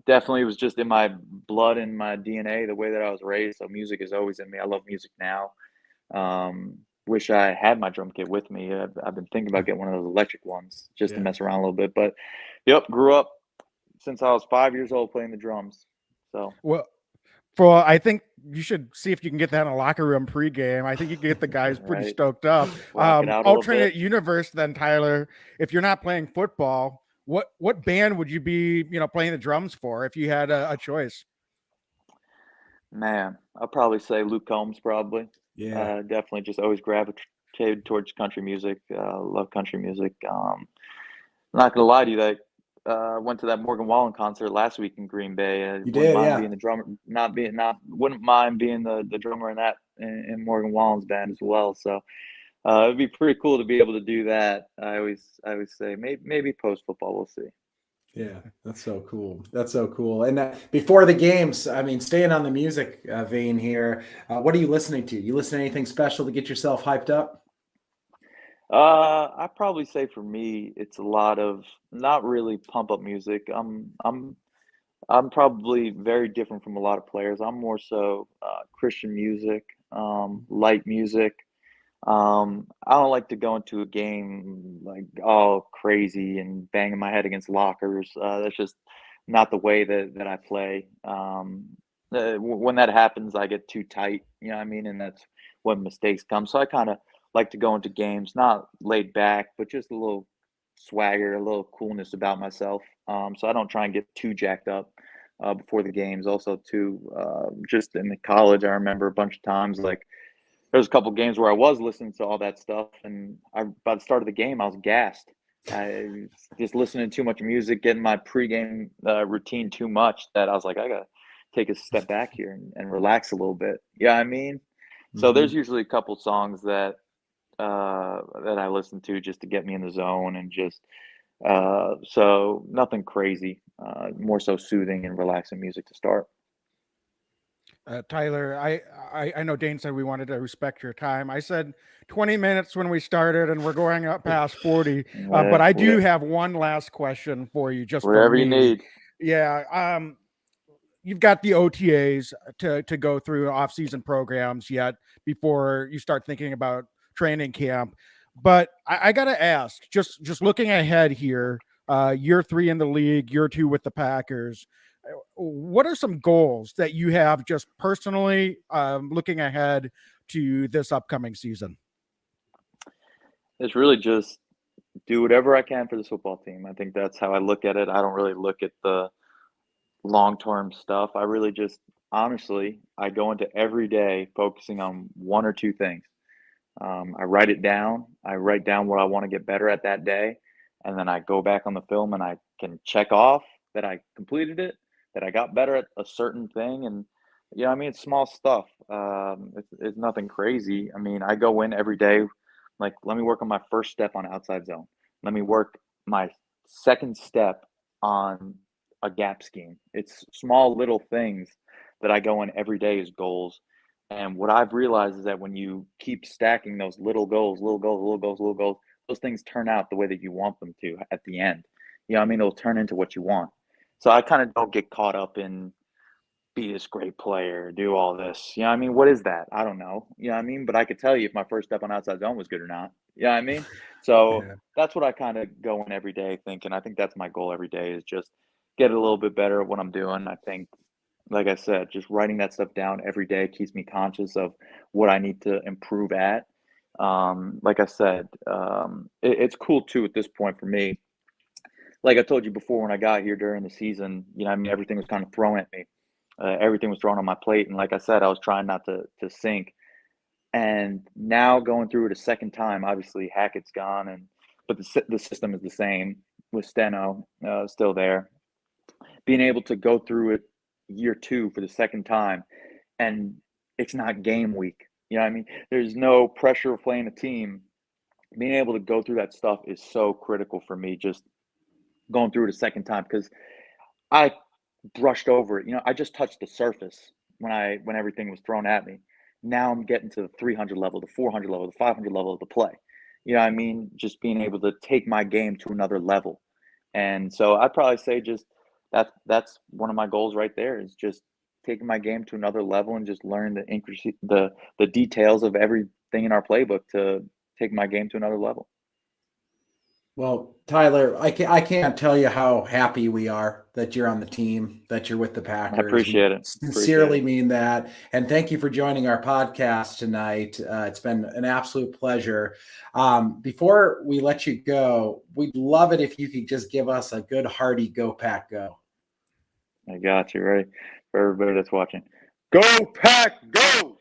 definitely was just in my blood and my DNA, the way that I was raised. So music is always in me. I love music now. Wish I had my drum kit with me. I've been thinking about getting one of those electric ones just to Yeah. mess around a little bit. But yep, grew up since I was 5 years old playing the drums. So Well, for I think you should see if you can get that in a locker room pregame. I think you can get the guys pretty right, stoked up. rock it out a little Alternate bit. universe, then Tyler. If you're not playing football, what band would you be, playing the drums for if you had a choice? Man, I'll probably say Luke Combs, probably. Yeah. Definitely just always gravitated towards country music. Love country music. I'm not gonna lie to you, that went to that Morgan Wallen concert last week in Green Bay. I You wouldn't did, mind yeah. being the drummer, not wouldn't mind being the drummer in that in Morgan Wallen's band as well. So it'd be pretty cool to be able to do that. I always say maybe post football, we'll see. Yeah, that's so cool. That's so cool. And before the games, I mean, staying on the music vein here, what are you listening to? You listen to anything special to get yourself hyped up? I probably say for me, it's a lot of not really pump up music. I'm probably very different from a lot of players. I'm more so Christian music, light music. I don't like to go into a game like all crazy and banging my head against lockers. That's just not the way that I play. When that happens, I get too tight, you know what I mean? And that's when mistakes come. So I kind of like to go into games not laid back, but just a little swagger, a little coolness about myself. So I don't try and get too jacked up before the games. Also, too, just in the college, I remember a bunch of times like there was a couple games where I was listening to all that stuff, and by the start of the game, I was gassed. I was just listening to too much music, getting my pregame routine too much that I was like, I gotta take a step back here and relax a little bit. Yeah, I mean, so there's usually a couple songs that I listen to just to get me in the zone and just so nothing crazy, more so soothing and relaxing music to start. Tyler, I know Dane said we wanted to respect your time. I said 20 minutes when we started, and we're going up past 40. But I do have one last question for you, just Whatever for me. you need. Yeah. You've got the OTAs to go through off-season programs yet before you start thinking about training camp. But I got to ask, just looking ahead here, year 3 in the league, year 2 with the Packers, what are some goals that you have just personally looking ahead to this upcoming season? It's really just do whatever I can for this football team. I think that's how I look at it. I don't really look at the long-term stuff. I really just honestly, I go into every day focusing on one or two things. I write it down. I write down what I want to get better at that day, and then I go back on the film and I can check off that I completed it, that I got better at a certain thing, and I mean, it's small stuff. It's nothing crazy. I mean, I go in every day, like, let me work on my first step on outside zone. Let me work my second step on a gap scheme. It's small little things that I go in every day as goals. And what I've realized is that when you keep stacking those little goals, little goals, little goals, little goals, those things turn out the way that you want them to at the end. You know what I mean? It'll turn into what you want. So I kind of don't get caught up in be this great player, do all this. You know what I mean? What is that? I don't know. You know what I mean? But I could tell you if my first step on outside zone was good or not. You know what I mean? So Yeah. that's what I kind of go in every day thinking. I think that's my goal every day is just get a little bit better at what I'm doing. I think, like I said, just writing that stuff down every day keeps me conscious of what I need to improve at. Like I said, it's cool too at this point for me. Like I told you before, when I got here during the season, I mean, everything was kind of thrown at me. Everything was thrown on my plate, and like I said, I was trying not to sink. And now going through it a second time, obviously Hackett's gone, but the system is the same with Steno still there. Being able to go through it year 2 for the second time, and it's not game week. You know what I mean? There's no pressure of playing a team. Being able to go through that stuff is so critical for me. Just going through it a second time because I brushed over it. I just touched the surface when everything was thrown at me. Now I'm getting to the 300 level, the 400 level, the 500 level of the play. You know what I mean? Just being able to take my game to another level. And so I'd probably say just that's one of my goals right there is just taking my game to another level and just learn the details of everything in our playbook to take my game to another level. Well, Tyler, I can't tell you how happy we are that you're on the team, that you're with the Packers. I appreciate it. Sincerely mean that. And thank you for joining our podcast tonight. It's been an absolute pleasure. Before we let you go, we'd love it if you could just give us a good hearty Go Pack Go. I got you. Ready? For everybody that's watching. Go Pack Go!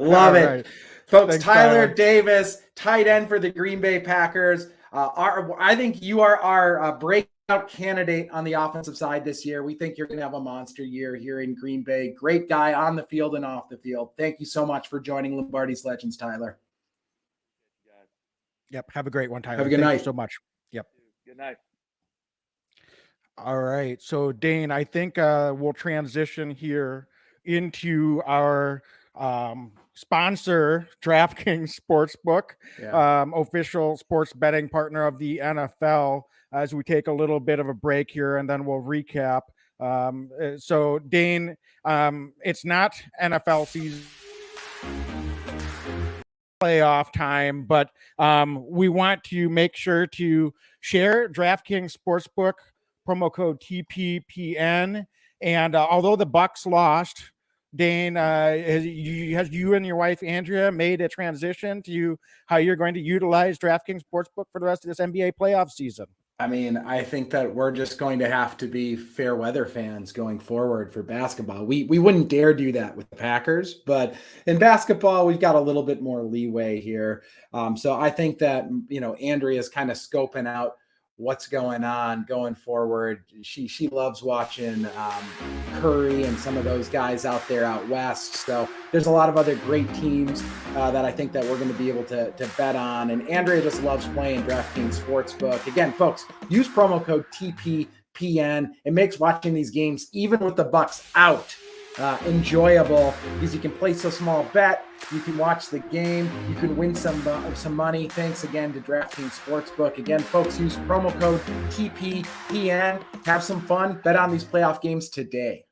Love it. Right. Folks, Thanks, Tyler Tyler. Davis, tight end for the Green Bay Packers. I think you are our breakout candidate on the offensive side this year. We think you're going to have a monster year here in Green Bay. Great guy on the field and off the field. Thank you so much for joining Lombardi's Legends, Tyler. Yep. Have a great one, Tyler. Have a good Thank night. you so much. Yep. Good night. All right. So, Dane, I think we'll transition here into our sponsor, DraftKings Sportsbook, official sports betting partner of the NFL, as we take a little bit of a break here, and then we'll recap. So, Dane, it's not NFL season playoff time, but we want to make sure to share DraftKings Sportsbook promo code TPPN. And although the Bucks lost, Dane, has you and your wife Andrea made a transition to how you're going to utilize DraftKings Sportsbook for the rest of this NBA playoff season? I mean, I think that we're just going to have to be fair weather fans going forward for basketball. We wouldn't dare do that with the Packers, but in basketball, we've got a little bit more leeway here. So I think that, Andrea's kind of scoping out what's going on going forward. She loves watching Curry and some of those guys out there out west. So there's a lot of other great teams that I think that we're going to be able to bet on. And Andrea just loves playing DraftKings Sportsbook. Again, folks, use promo code TPPN. It makes watching these games, even with the Bucks out, enjoyable because you can place a small bet, you can watch the game, you can win some money. Thanks again to DraftKings Sportsbook. Again, folks, use promo code TPPN. Have some fun. Bet on these playoff games today.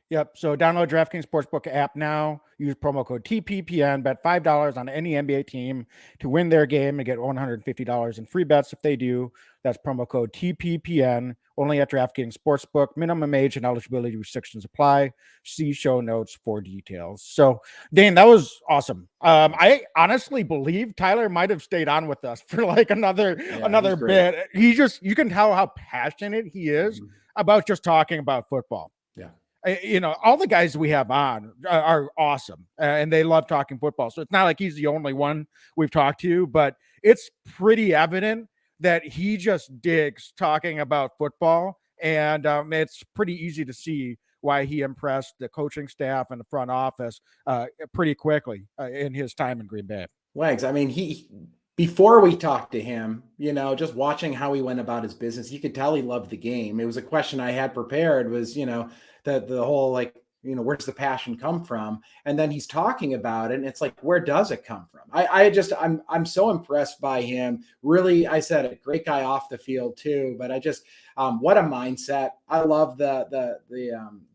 Yep. So download DraftKings Sportsbook app now. Use promo code TPPN. Bet $5 on any NBA team to win their game and get $150 in free bets if they do. That's promo code TPPN. Only at DraftKings Sportsbook. Minimum age and eligibility restrictions apply. See show notes for details. So, Dane, that was awesome. I honestly believe Tyler might have stayed on with us for like another bit. You can tell how passionate he is about just talking about football. Yeah. All the guys we have on are awesome and they love talking football. So it's not like he's the only one we've talked to, but it's pretty evident that he just digs talking about football. And it's pretty easy to see why he impressed the coaching staff and the front office pretty quickly in his time in Green Bay. Wags, I mean, before we talked to him, just watching how he went about his business, you could tell he loved the game. It was a question I had prepared was, the whole, where's the passion come from? And then he's talking about it and it's like, where does it come from? I'm so impressed by him. Really, I said a great guy off the field too, but I just, what a mindset. I love the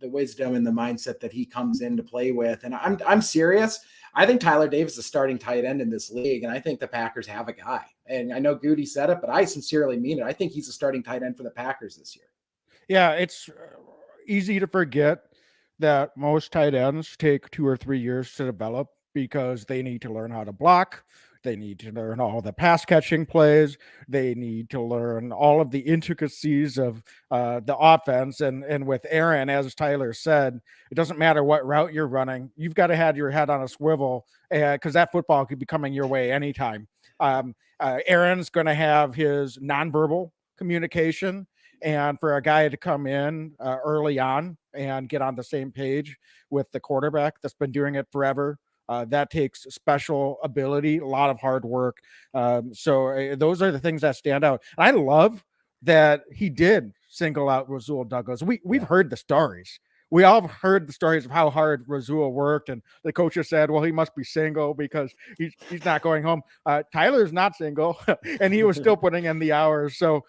wisdom and the mindset that he comes in to play with. And I'm serious. I think Tyler Davis is a starting tight end in this league. And I think the Packers have a guy. And I know Goody said it, but I sincerely mean it. I think he's a starting tight end for the Packers this year. Yeah. It's easy to forget that most tight ends take 2 or 3 years to develop because they need to learn how to block. They need to learn all the pass catching plays. They need to learn all of the intricacies of the offense. And with Aaron, as Tyler said, it doesn't matter what route you're running. You've got to have your head on a swivel because that football could be coming your way anytime. Aaron's going to have his nonverbal communication. And for a guy to come in early on and get on the same page with the quarterback that's been doing it forever, that takes special ability, a lot of hard work. So those are the things that stand out. And I love that he did single out Rasul Douglas. We've heard the stories. We all have heard the stories of how hard Rasul worked, and the coaches said, well, he must be single because he's not going home. Tyler's not single, and he was still putting in the hours. So,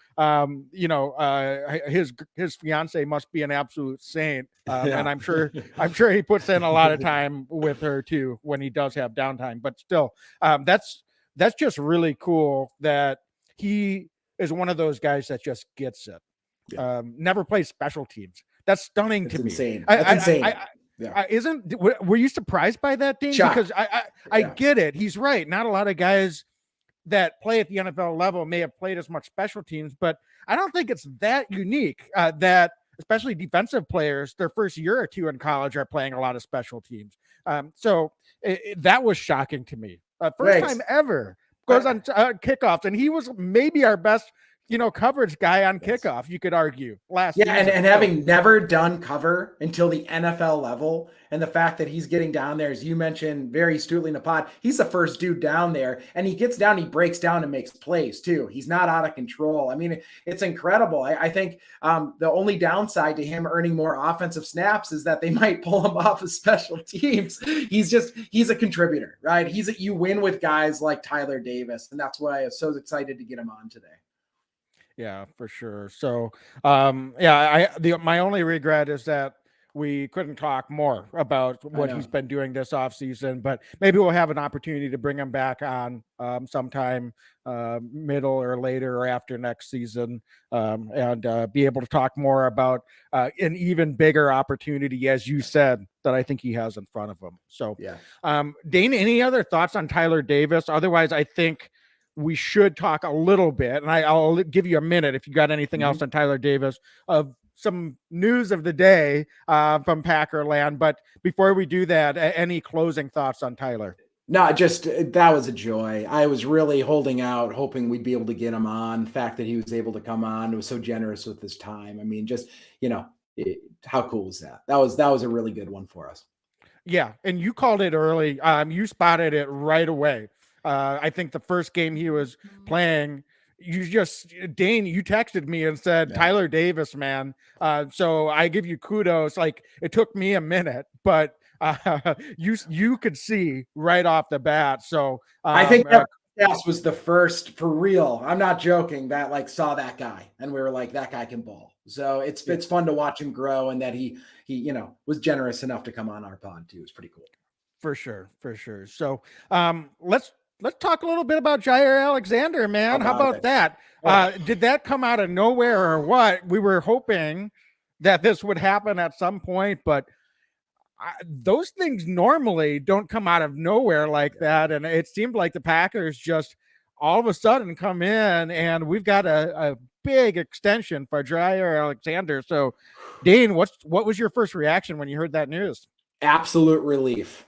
his fiance must be an absolute saint, and I'm sure he puts in a lot of time with her too when he does have downtime. But still, that's just really cool that he is one of those guys that just gets it. Yeah. Never plays special teams. That's stunning to me. Insane. That's insane. Were you surprised by that, Dean? Shocked. Because I get it. He's right. Not a lot of guys that play at the NFL level may have played as much special teams, but I don't think it's that unique that especially defensive players, their first year or two in college are playing a lot of special teams. So that was shocking to me. First time ever goes on kickoffs, and he was maybe our best coverage guy on kickoff, you could argue last year. And having never done cover until the NFL level, and the fact that he's getting down there, as you mentioned very astutely in the pod, he's the first dude down there, and he gets down, he breaks down and makes plays too. He's not out of control. I mean, it's incredible. I think the only downside to him earning more offensive snaps is that they might pull him off of special teams. He's a contributor, right? You win with guys like Tyler Davis, and that's why I'm so excited to get him on today. Yeah, for sure. So, my only regret is that we couldn't talk more about what he's been doing this offseason, but maybe we'll have an opportunity to bring him back on sometime middle or later or after next season, and be able to talk more about an even bigger opportunity, as you said, that I think he has in front of him. So, Dane, any other thoughts on Tyler Davis? Otherwise, I think we should talk a little bit, and I'll give you a minute if you got anything else on Tyler Davis, of some news of the day from Packerland. But before we do that, any closing thoughts on Tyler? No, just that was a joy. I was really holding out, hoping we'd be able to get him on. The fact that he was able to come on, was so generous with his time. I mean, just, how cool was that? That was a really good one for us. Yeah, and you called it early. You spotted it right away. I think the first game he was playing, Dane, you texted me and said, Tyler Davis, man. So I give you kudos. Like, it took me a minute, but you could see right off the bat. So I think that was the first, for real, I'm not joking, that saw that guy and we were like, that guy can ball. So it's fun to watch him grow, and that he was generous enough to come on our pod too. It's pretty cool. For sure. So let's talk a little bit about Jair Alexander, man. How about that? Did that come out of nowhere or what? We were hoping that this would happen at some point, but those things normally don't come out of nowhere like that. And it seemed like the Packers just all of a sudden come in, and we've got a big extension for Jair Alexander. So, Dane, what was your first reaction when you heard that news? Absolute relief.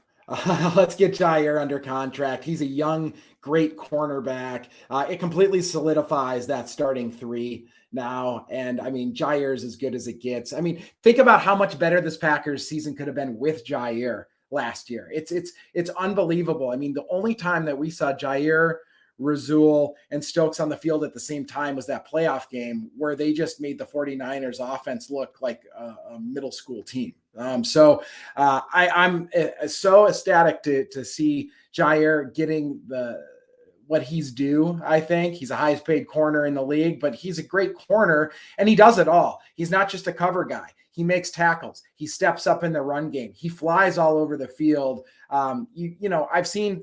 Let's get Jair under contract. He's a young, great cornerback. It completely solidifies that starting three now. And I mean, Jair's as good as it gets. I mean, think about how much better this Packers season could have been with Jair last year. It's unbelievable. I mean, the only time that we saw Jair, Rasul, and Stokes on the field at the same time was that playoff game where they just made the 49ers offense look like a middle school team. I'm so ecstatic to see Jair getting what he's due. I think he's the highest paid corner in the league, but he's a great corner and he does it all. He's not just a cover guy. He makes tackles. He steps up in the run game. He flies all over the field. I've seen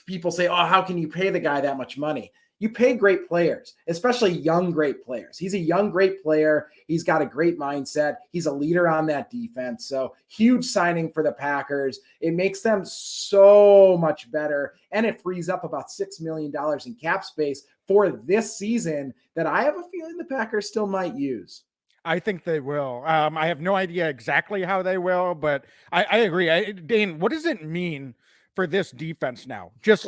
people say, oh, how can you pay the guy that much money? You pay great players, especially young, great players. He's a young, great player. He's got a great mindset. He's a leader on that defense. So huge signing for the Packers. It makes them so much better. And it frees up about $6 million in cap space for this season that I have a feeling the Packers still might use. I think they will. I have no idea exactly how they will, but I agree. Dane, what does it mean for this defense now? Just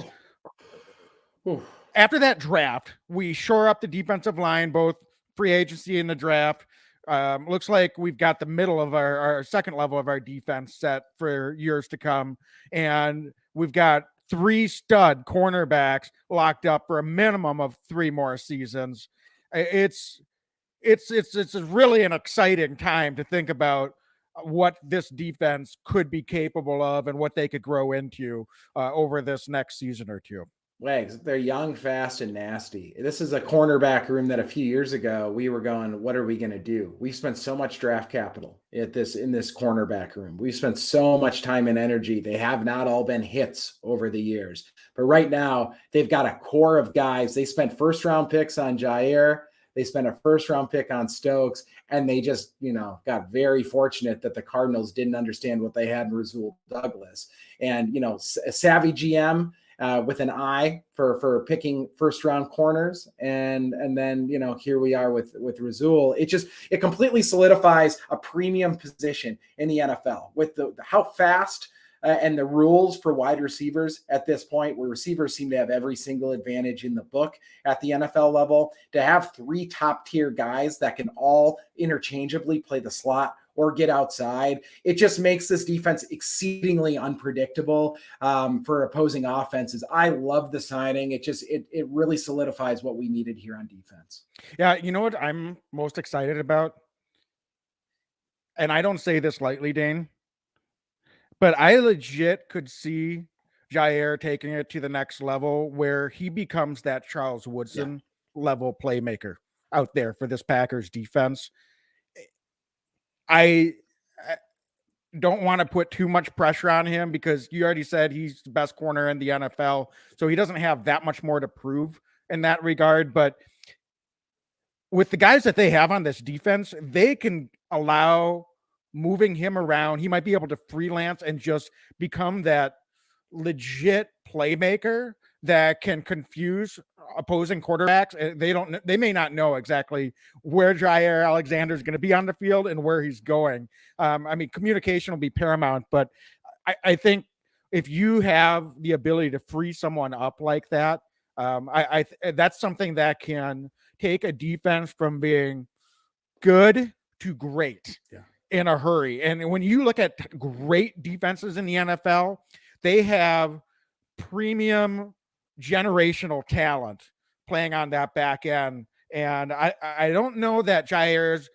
after that draft, we shore up the defensive line, both free agency and the draft. Looks like we've got the middle of our second level of our defense set for years to come. And we've got 3 stud cornerbacks locked up for a minimum of 3 more seasons. It's really an exciting time to think about what this defense could be capable of and what they could grow into over this next season or two. Wags, they're young, fast, and nasty. This is a cornerback room that a few years ago we were going, what are we going to do? We've spent so much draft capital in this cornerback room. We've spent so much time and energy. They have not all been hits over the years. But right now, they've got a core of guys. They spent first-round picks on Jair. They spent a first-round pick on Stokes, and they just, got very fortunate that the Cardinals didn't understand what they had in Rasul Douglas. And, a savvy GM with an eye for picking first-round corners, and then here we are with Rasul. It completely solidifies a premium position in the NFL with how fast. And the rules for wide receivers at this point, where receivers seem to have every single advantage in the book at the NFL level, to have 3 top-tier guys that can all interchangeably play the slot or get outside, it just makes this defense exceedingly unpredictable for opposing offenses. I love the signing. It really solidifies what we needed here on defense. Yeah, you know what I'm most excited about? And I don't say this lightly, Dane, but I legit could see Jair taking it to the next level where he becomes that Charles Woodson level playmaker out there for this Packers defense. don't want to put too much pressure on him because you already said he's the best corner in the NFL. So he doesn't have that much more to prove in that regard. But with the guys that they have on this defense, they can allow moving him around. He might be able to freelance and just become that legit playmaker that can confuse opposing quarterbacks. They may not know exactly where Jair Alexander is going to be on the field and where he's going. I mean, communication will be paramount, but I think if you have the ability to free someone up like that, that's something that can take a defense from being good to great in a hurry. And when you look at great defenses in the NFL, they have premium generational talent playing on that back end. And I don't know that Jair's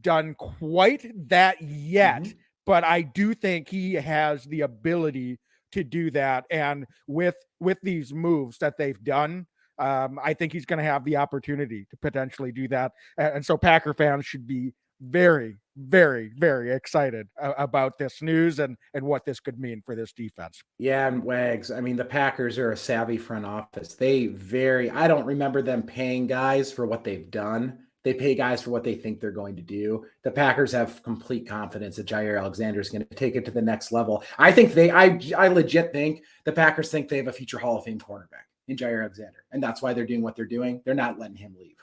done quite that yet, but I do think he has the ability to do that. And with these moves that they've done, I think he's going to have the opportunity to potentially do that. And so Packer fans should be very, very, very excited about this news and what this could mean for this defense. Yeah, and Wags, I mean, the Packers are a savvy front office. I don't remember them paying guys for what they've done. They pay guys for what they think they're going to do. The Packers have complete confidence that Jair Alexander is going to take it to the next level. I legit think the Packers think they have a future Hall of Fame cornerback in Jair Alexander. And that's why they're doing what they're doing. They're not letting him leave.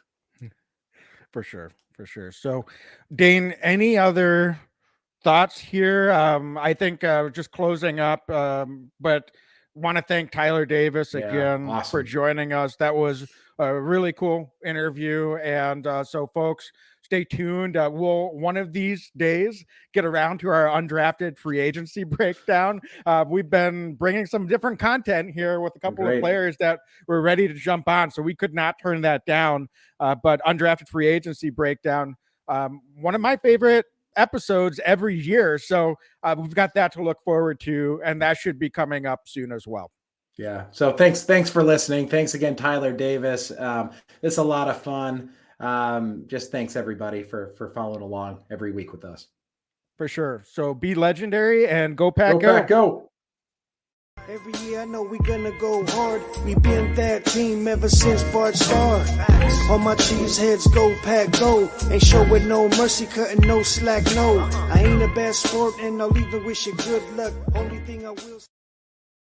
For sure. So, Dane, any other thoughts here? I think just closing up, but want to thank Tyler Davis again for joining us. That was a really cool interview. And so, folks, stay tuned. We'll one of these days get around to our undrafted free agency breakdown. We've been bringing some different content here with a couple of players that were ready to jump on, so we could not turn that down. But undrafted free agency breakdown, one of my favorite episodes every year. So we've got that to look forward to, and that should be coming up soon as well. Yeah. So thanks for listening. Thanks again, Tyler Davis. It's a lot of fun. Just thanks everybody for following along every week with us. For sure. So be legendary and go Pack, go. Pack, go. Every year I know we gonna go hard. We been that team ever since Bart started. All my cheese heads go Pack go. Ain't showing no mercy, cutting no slack, no. I ain't a bad sport and I'll even wish you good luck. Only thing I will